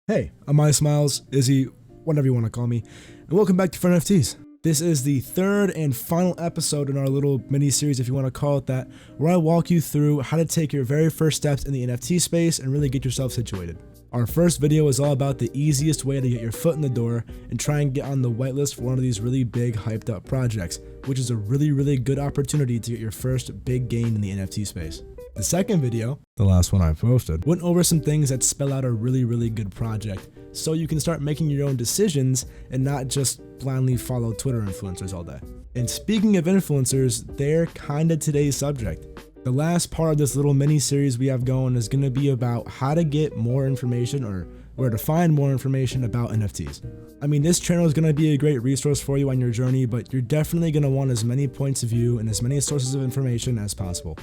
Hey, I'm My Smiles, Izzy, whatever you want to call me, and welcome back to Friendfts. This is the third and final episode in our little mini-series, if you want to call it that, where I walk you through how to take your very first steps in the NFT space and really get yourself situated. Our first video is all about the easiest way to get your foot in the door and try and get on the whitelist for one of these really big hyped up projects, which is a really good opportunity to get your first big gain in the NFT space. The second video, the last one I posted, went over some things that spell out a really good project, so you can start making your own decisions and not just blindly follow Twitter influencers all day. And speaking of influencers, they're kinda today's subject. The last part of this little mini series we have going is gonna be about how to get more information or where to find more information about NFTs. I mean, this channel is gonna be a great resource for you on your journey, but you're definitely gonna want as many points of view and as many sources of information as possible.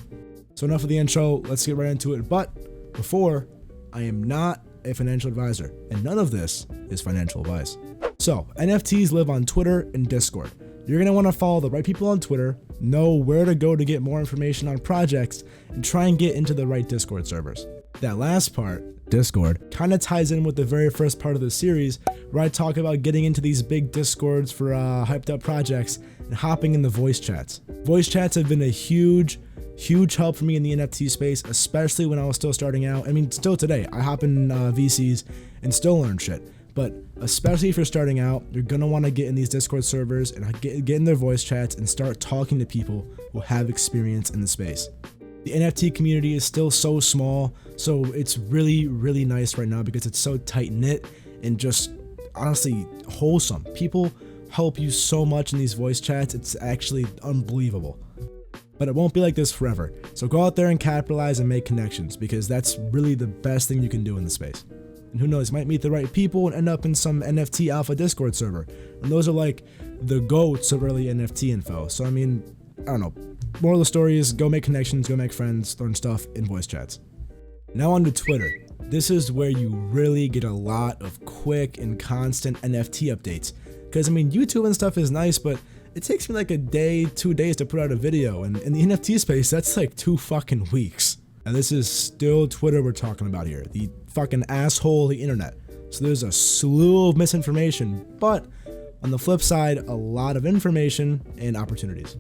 So enough of the intro, let's get right into it. But before, I am not a financial advisor, and none of this is financial advice. So, NFTs live on Twitter and Discord. You're gonna wanna follow the right people on Twitter, know where to go to get more information on projects, and try and get into the right Discord servers. That last part, Discord, kinda ties in with the very first part of the series, where I talk about getting into these big Discords for hyped up projects and hopping in the voice chats. Voice chats have been a huge help for me in the NFT space, especially when I was still starting out. I mean, still today, I hop in VCs and still learn shit. But especially if you're starting out, you're gonna wanna get in these Discord servers and get in their voice chats and start talking to people who have experience in the space. The NFT community is still so small, so it's really nice right now because it's so tight knit and just honestly wholesome. People help you so much in these voice chats, it's actually unbelievable. But it won't be like this forever. So go out there and capitalize and make connections, because that's really the best thing you can do in the space. And who knows, you might meet the right people and end up in some NFT alpha Discord server. And those are like the goats of early NFT info. So I mean, I don't know. Moral of the story is go make connections, go make friends, learn stuff in voice chats. Now on to Twitter. This is where you really get a lot of quick and constant NFT updates. Because I mean, YouTube and stuff is nice, but it takes me like a day, 2 days to put out a video, and in the NFT space, that's like 2 fucking weeks. And this is still Twitter we're talking about here, the fucking asshole of the internet. So there's a slew of misinformation, but on the flip side, a lot of information and opportunities.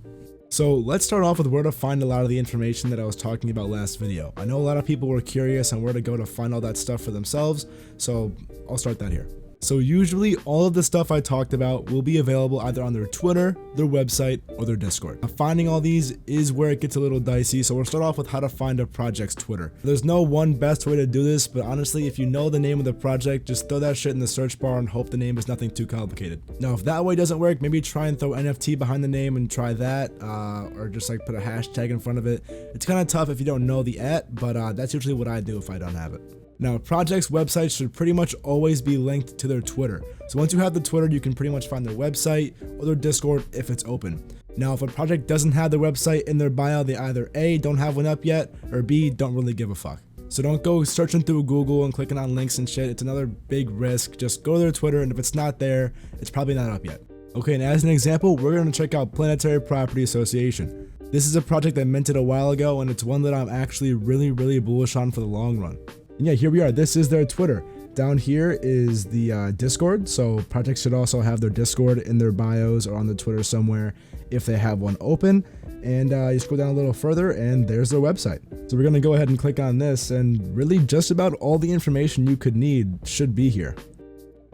So let's start off with where to find a lot of the information that I was talking about last video. I know a lot of people were curious on where to go to find all that stuff for themselves, so I'll start that here. So usually all of the stuff I talked about will be available either on their Twitter, their website, or their Discord. Now, finding all these is where it gets a little dicey, so we'll start off with how to find a project's Twitter. There's no one best way to do this, but honestly, if you know the name of the project, just throw that shit in the search bar and hope the name is nothing too complicated. Now, if that way doesn't work, maybe try and throw NFT behind the name and try that, or just like put a hashtag in front of it. It's kind of tough if you don't know the but that's usually what I do if I don't have it. Now, projects' websites should pretty much always be linked to their Twitter. So once you have the Twitter, you can pretty much find their website or their Discord if it's open. Now, if a project doesn't have their website in their bio, they either A, don't have one up yet, or B, don't really give a fuck. So don't go searching through Google and clicking on links and shit. It's another big risk. Just go to their Twitter, and if it's not there, it's probably not up yet. Okay, and as an example, we're going to check out Planetary Property Association. This is a project that minted a while ago, and it's one that I'm actually really bullish on for the long run. And yeah, here we are. This is their Twitter. Down here is the Discord, so projects should also have their Discord in their bios or on the Twitter somewhere if they have one open. And you scroll down a little further and there's their website. So we're gonna go ahead and click on this, and really just about all the information you could need should be here.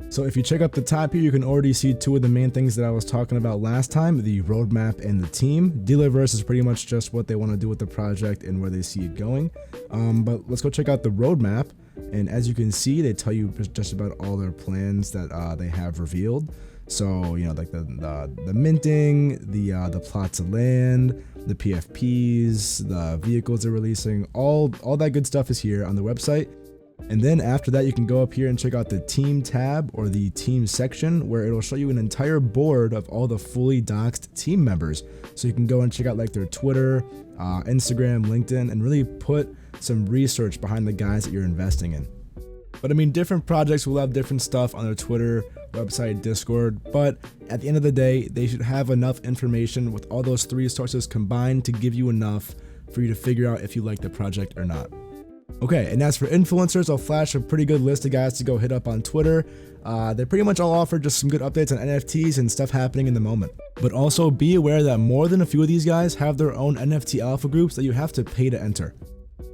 So if you check up the top here, you can already see 2 of the main things that I was talking about last time, the roadmap and the team. Dealerverse is pretty much just what they want to do with the project and where they see it going. But let's go check out the roadmap. And as you can see, they tell you just about all their plans that they have revealed. So, you know, like the minting, the plots of land, the PFPs, the vehicles they're releasing, all that good stuff is here on the website. And then after that, you can go up here and check out the team tab or the team section, where it'll show you an entire board of all the fully doxed team members. So you can go and check out like their Twitter, Instagram, LinkedIn, and really put some research behind the guys that you're investing in. But I mean, different projects will have different stuff on their Twitter, website, Discord, but at the end of the day, they should have enough information with all those 3 sources combined to give you enough for you to figure out if you like the project or not. Okay, and as for influencers, I'll flash a pretty good list of guys to go hit up on Twitter. They pretty much all offer just some good updates on NFTs and stuff happening in the moment. But also be aware that more than a few of these guys have their own NFT alpha groups that you have to pay to enter.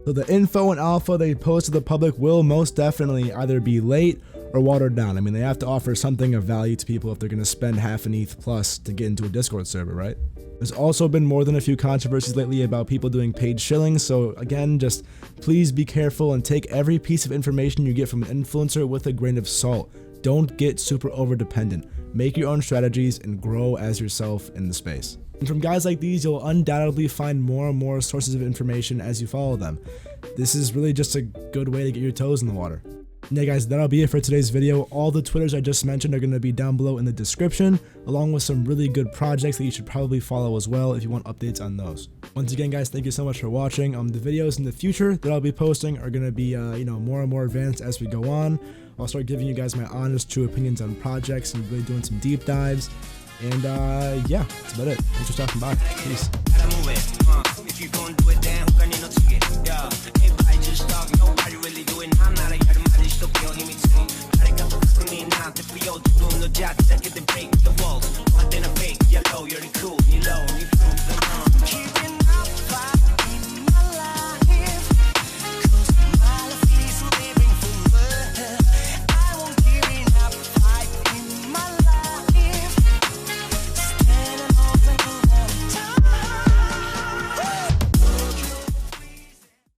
So the info and alpha they post to the public will most definitely either be late or watered down. I mean, they have to offer something of value to people if they're going to spend half an ETH plus to get into a Discord server, right? There's also been more than a few controversies lately about people doing paid shilling, so again, just please be careful and take every piece of information you get from an influencer with a grain of salt. Don't get super over dependent. Make your own strategies and grow as yourself in the space. And from guys like these, you'll undoubtedly find more and more sources of information as you follow them. This is really just a good way to get your toes in the water. Yeah guys, that'll be it for today's video. All the Twitters I just mentioned are going to be down below in the description, along with some really good projects that you should probably follow as well if you want updates on those. Once again guys, thank you so much for watching. The videos in the future that I'll be posting are going to be more and more advanced as we go on. I'll start giving you guys my honest, true opinions on projects and really doing some deep dives. And yeah, that's about it. Thanks for stopping by. Peace. You're the cool, you low, you cool.